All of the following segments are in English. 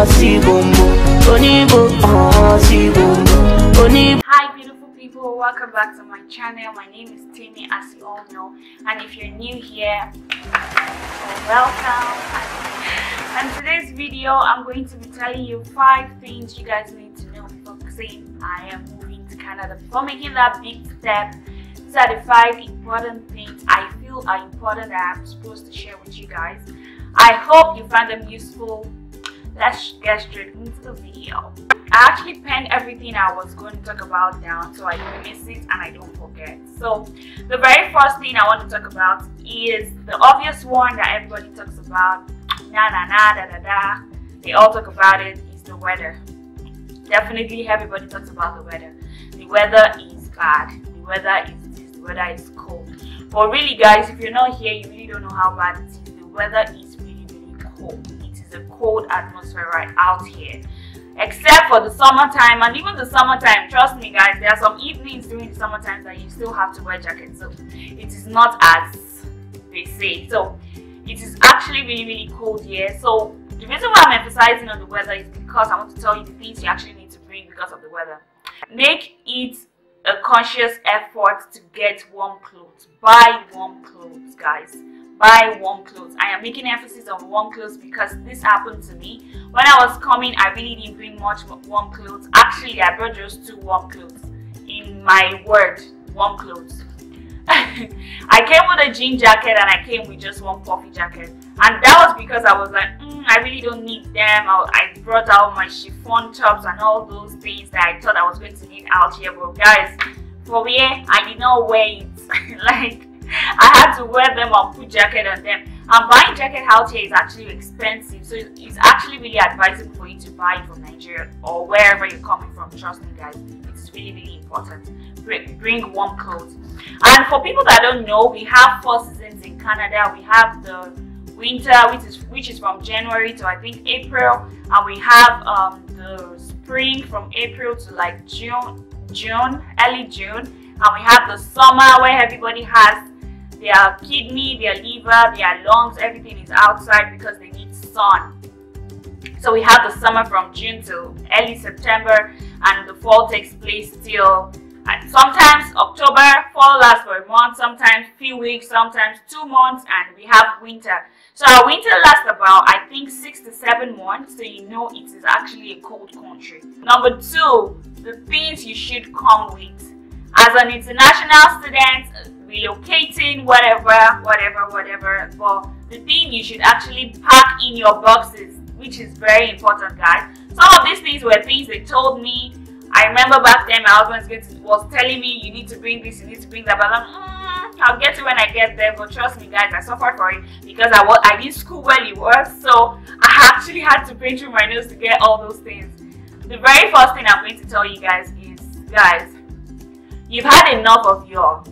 Hi beautiful people, welcome back to my channel. My name is Timmy, as you all know, and if you're new here, welcome. And today's video I'm going to be telling you 5 things you guys need to know before saying I am moving to Canada, before making that big step. These are the 5 important things I feel are important that I'm supposed to share with you guys. I hope you find them useful. Let's get straight into the video. I actually penned everything I was going to talk about down so I don't miss it and I don't forget. So the very first thing I want to talk about is the obvious one that everybody talks about. They all talk about it, is the weather. Definitely everybody talks about the weather. The weather is bad. The weather is this. The weather is cold. But really guys, if you're not here, you really don't know how bad it is. The weather is really cold. It is a cold atmosphere right out here. Except for the summertime, and even the summertime, trust me guys, there are some evenings during the summertime that you still have to wear jackets. So it is not as they say. So it is actually really cold here. So the reason why I'm emphasizing on the weather is because I want to tell you the things you actually need to bring because of the weather. Make it a conscious effort to get warm clothes. Buy warm clothes, guys. Buy warm clothes. I am making emphasis on warm clothes because this happened to me. When I was coming, I really didn't bring much warm clothes. Actually, I brought just 2 warm clothes. In my word, warm clothes. I came with a jean jacket and I came with just 1 puffy jacket. And that was because I was like, I really don't need them. I brought out my chiffon tops and all those things that I thought I was going to need out here. But guys, for me, I did not wear it. Like, I had to wear them or put jacket on them. And buying jacket out here is actually expensive, so it's actually really advisable for you to buy it from Nigeria or wherever you're coming from. Trust me guys, it's really important. Bring warm clothes. And for people that don't know, we have 4 seasons in Canada. We have the winter, which is from January to I think April, and we have the spring from April to like early June, and we have the summer where everybody has their kidney, their liver, their lungs, everything is outside because they need sun. So we have the summer from June to early September, and the fall takes place till sometimes October. Fall lasts for a month, sometimes few weeks, sometimes 2 months, and we have winter. So our winter lasts about I think 6 to 7 months, so you know it is actually a cold country. Number 2, the things you should come with. As an international student, relocating, whatever, but the thing you should actually pack in your boxes, which is very important guys. Some of these things were things they told me. I remember back then my husband was telling me you need to bring this, you need to bring that, but I'll get it when I get there. But trust me guys, I suffered for it because I didn't school well it was, so I actually had to pay through my nose to get all those things. The very first thing I'm going to tell you guys is, guys, you've had enough of your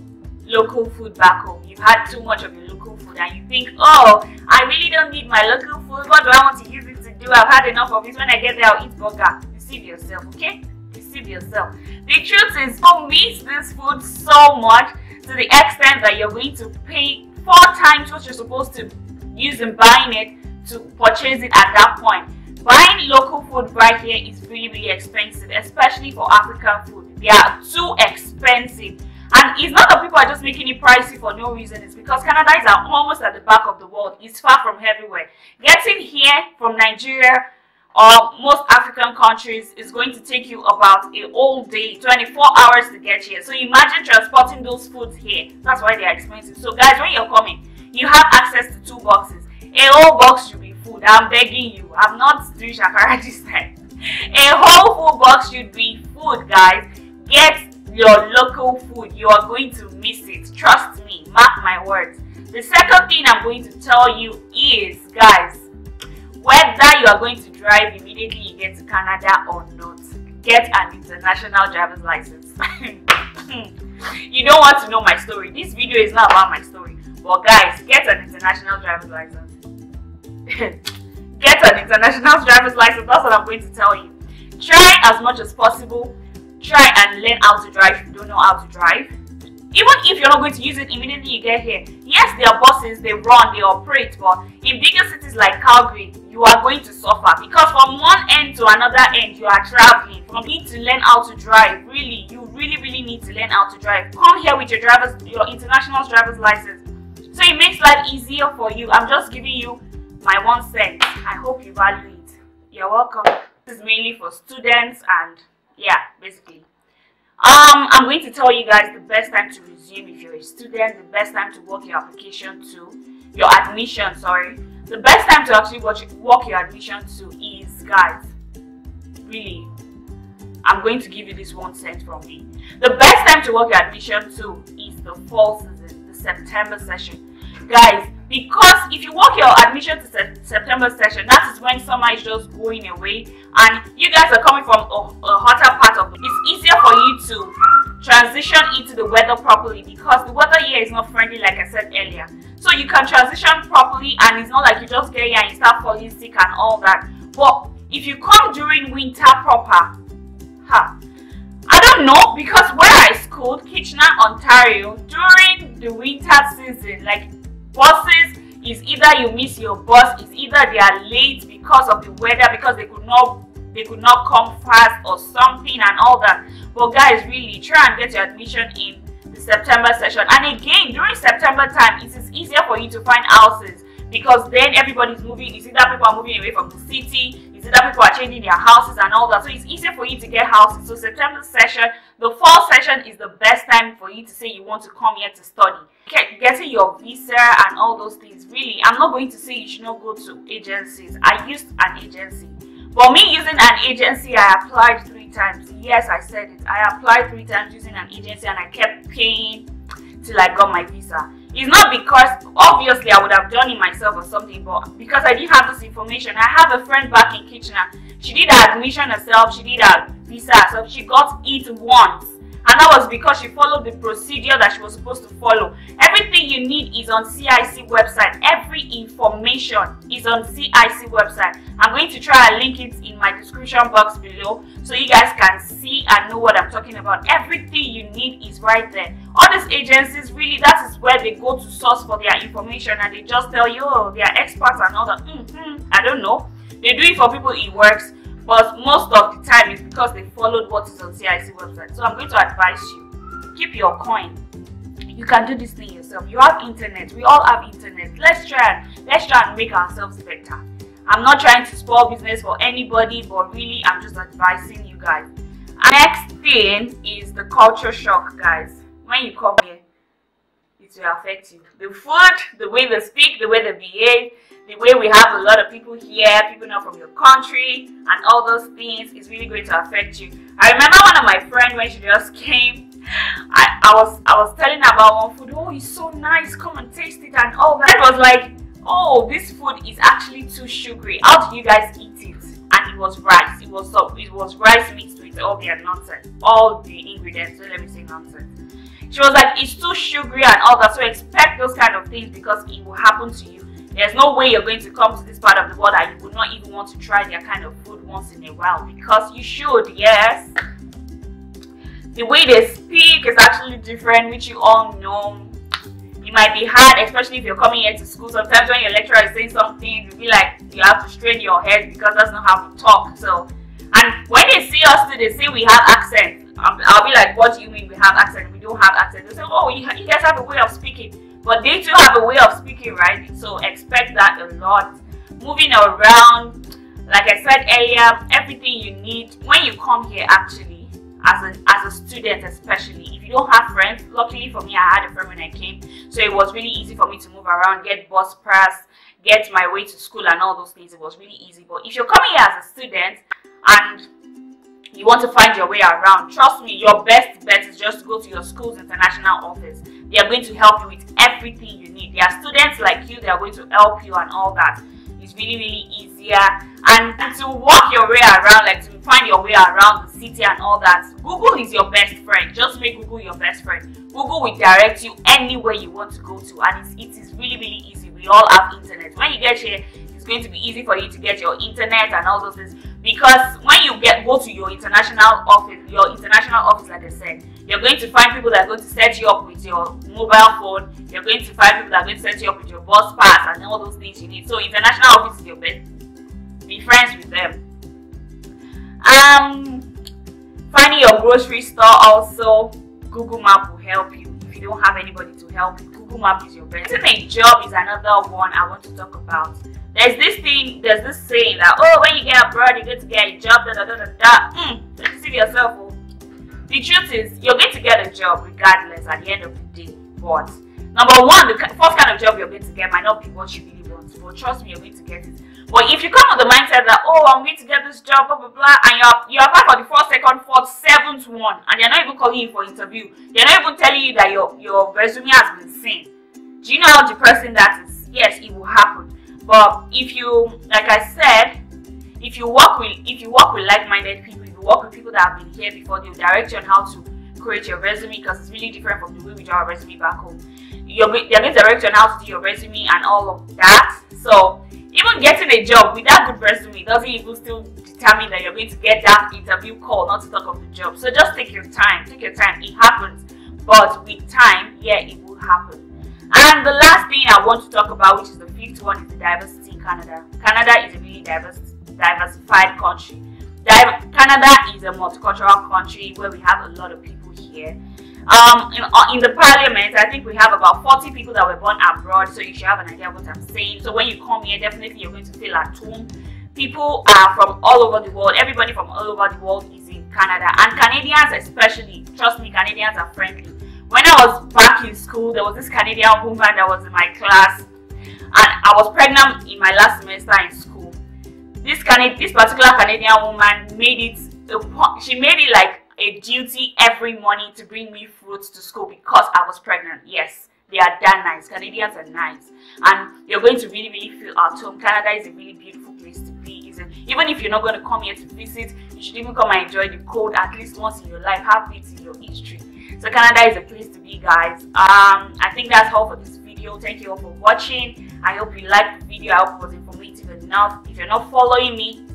local food back home. You've had too much of your local food and you think, oh, I really don't need my local food. What do I want to use it to do? I've had enough of it. When I get there, I'll eat burger. Deceive yourself, okay? Deceive yourself. The truth is, you miss this food so much to the extent that you're going to pay 4 times what you're supposed to use in buying it to purchase it at that point. Buying local food right here is really expensive, especially for African food. They are too expensive. And it's not that people are just making it pricey for no reason. It's because Canada is almost at the back of the world. It's far from everywhere. Getting here from Nigeria or most African countries is going to take you about a whole day, 24 hours to get here. So imagine transporting those foods here. That's why they are expensive. So guys, when you're coming, you have access to 2 boxes. A whole box should be food. I'm begging you. I'm not doing shakara this time. A whole full box should be food, guys. Get your local food. You are going to miss it. Trust me. Mark my words. The second thing I'm going to tell you is, guys, whether you are going to drive immediately you get to Canada or not, get an international driver's license. You don't want to know my story. This video is not about my story. But guys, get an international driver's license. Get an international driver's license. That's what I'm going to tell you. Try as much as possible. Try and learn how to drive if you don't know how to drive. Even if you're not going to use it immediately you get here, yes, there are buses, they run, they operate, but in bigger cities like Calgary, you are going to suffer because from one end to another end, you are traveling. You need to learn how to drive. Really, you really need to learn how to drive. Come here with your international driver's license. So it makes life easier for you. I'm just giving you my 1 cent. I hope you value it. You're welcome. This is mainly for students and yeah, basically. I'm going to tell you guys the best time to resume if you're a student, the best time to work your application to, your admission, sorry. The best time to actually work your admission to is, guys, really, I'm going to give you this 1 cent from me. The best time to work your admission to is the fall season, the September session. Guys, because if you work your admission to September session, that is when summer is just going away and you guys are coming from a hotter part of it. It's easier for you to transition into the weather properly because the weather here is not friendly like I said earlier. So you can transition properly and it's not like you just get here and you start falling sick and all that. But if you come during winter proper, I don't know, because where I schooled, Kitchener, Ontario, during the winter season, like buses is either you miss your bus, it's either they are late because of the weather, because they could not come fast or something and all that. But guys, really try and get your admission in the September session. And again, during September time, it is easier for you to find houses because then everybody's moving. It's either people are moving away from the city, it's either people are changing their houses and all that. So it's easier for you to get houses. So September session, the fall session is the best time for you to say you want to come here to study. Getting your visa and all those things, really, I'm not going to say you should not go to agencies. I used an agency. But me using an agency, I applied 3 times. Yes, I said it. I applied 3 times using an agency and I kept paying till I got my visa. It's not because, obviously, I would have done it myself or something, but because I didn't have this information. I have a friend back in Kitchener. She did her admission herself, she did her visa herself, she got it once. And that was because she followed the procedure that she was supposed to follow. Everything you need is on CIC website. Every information is on CIC website. I'm going to try and link it in my description box below so you guys can see and know what I'm talking about. Everything you need is right there. All these agencies, really, that is where they go to source for their information and they just tell you, oh, they are experts and all that. I don't know. They do it for people it works. But most of the time it's because they followed what is on CIC website. So I'm going to advise you, keep your coin. You can do this thing yourself. You have internet. We all have internet. Let's try and make ourselves better. I'm not trying to spoil business for anybody, but really I'm just advising you guys. Next thing is the culture shock, guys. When you come here, it will affect you. The food, the way they speak, the way they behave, the way we have a lot of people here, people not from your country, and all those things is really going to affect you. I remember one of my friends when she just came, I was telling her about one food. Oh, it's so nice, come and taste it and all that. I was like, oh, this food is actually too sugary. How do you guys eat it? And it was rice. It was rice mixed with all their nonsense, all the ingredients. So let me say nonsense. She was like, it's too sugary and all that. So expect those kind of things because it will happen to you. There's no way you're going to come to this part of the world and you would not even want to try their kind of food once in a while, because you should, yes. The way they speak is actually different, which you all know. It might be hard, especially if you're coming here to school. Sometimes when your lecturer is saying something, you feel like you have to strain your head because that's not how we talk. So, and when they see us too, they say we have accent. I'll be like, what do you mean we have accent? We don't have accent. They say, oh, you guys have a way of speaking. But they too have a way of speaking, right? So expect that a lot. Moving around, like I said earlier, everything you need when you come here, actually, as a student especially, if you don't have friends, luckily for me, I had a friend when I came, so it was really easy for me to move around, get bus pass, get my way to school and all those things. It was really easy. But if you're coming here as a student and you want to find your way around, trust me, your best bet is just to go to your school's international office. They are going to help you with everything you need. There are students like you that are going to help you and all that. It's really, really easier. And to walk your way around, like to find your way around the city and all that, Google is your best friend. Just make Google your best friend. Google will direct you anywhere you want to go to, and it is really, really easy. We all have internet. When you get here, it's going to be easy for you to get your internet and all those things. Because when you go to your international office, like I said, You're going to find people that are going to set you up with your mobile phone. You're going to find people that are going to set you up with your bus pass and all those things you need. So international office is your best. Be friends with them. Finding your grocery store also, Google Map will help you. If you don't have anybody to help you, Google Map is your best. Getting a job is another one I want to talk about. There's this saying that, oh, when you get abroad, you're going to get a job, Don't deceive yourself. Oh. The truth is, you're going to get a job regardless at the end of the day. But number one, the first kind of job you're going to get might not be what you really want. But trust me, you're going to get it. But if you come with the mindset that, oh, I'm going to get this job, blah, blah, blah, and you apply for the first, second, fourth, seventh one, and they're not even calling you for interview, they're not even telling you that your resume has been seen. Do you know how depressing that is? Yes, it will happen. But if you, like I said, if you work with like-minded people, if you work with people that have been here before, they'll direct you on how to create your resume, because it's really different from the way we do our resume back home. They're going to direct you on how to do your resume and all of that. So even getting a job with that good resume doesn't even still determine that you're going to get that interview call, not to talk of the job. So just take your time. Take your time. It happens. But with time, yeah, it will happen. And the last thing I want to talk about, which is the fifth one, is the diversity in Canada. Canada is a really diversified country. Canada is a multicultural country where we have a lot of people here. In the parliament, I think we have about 40 people that were born abroad, so you should have an idea of what I'm saying. So when you come here, definitely you're going to feel at home. People are from all over the world. Everybody from all over the world is in Canada, and Canadians especially. Trust me, Canadians are friendly. When I was back in school, there was this Canadian woman that was in my class, and I was pregnant in my last semester in school. This particular Canadian woman made it like a duty every morning to bring me fruits to school because I was pregnant. Yes, they are that nice. Canadians are nice, and you're going to really, really feel at home. Canada is a really beautiful place to be. Even if you're not going to come here to visit, you should even come and enjoy the cold at least once in your life. Have it in your history. So Canada is a place to be, guys. I think that's all for this video. Thank you all for watching. I hope you liked the video. I hope it was informative enough. If you're not following me,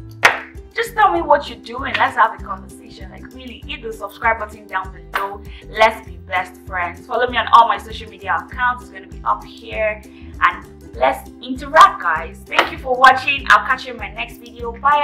just tell me what you're doing. Let's have a conversation. Like, really, hit the subscribe button down below. Let's be best friends. Follow me on all my social media accounts. It's going to be up here. And let's interact, guys. Thank you for watching. I'll catch you in my next video. Bye.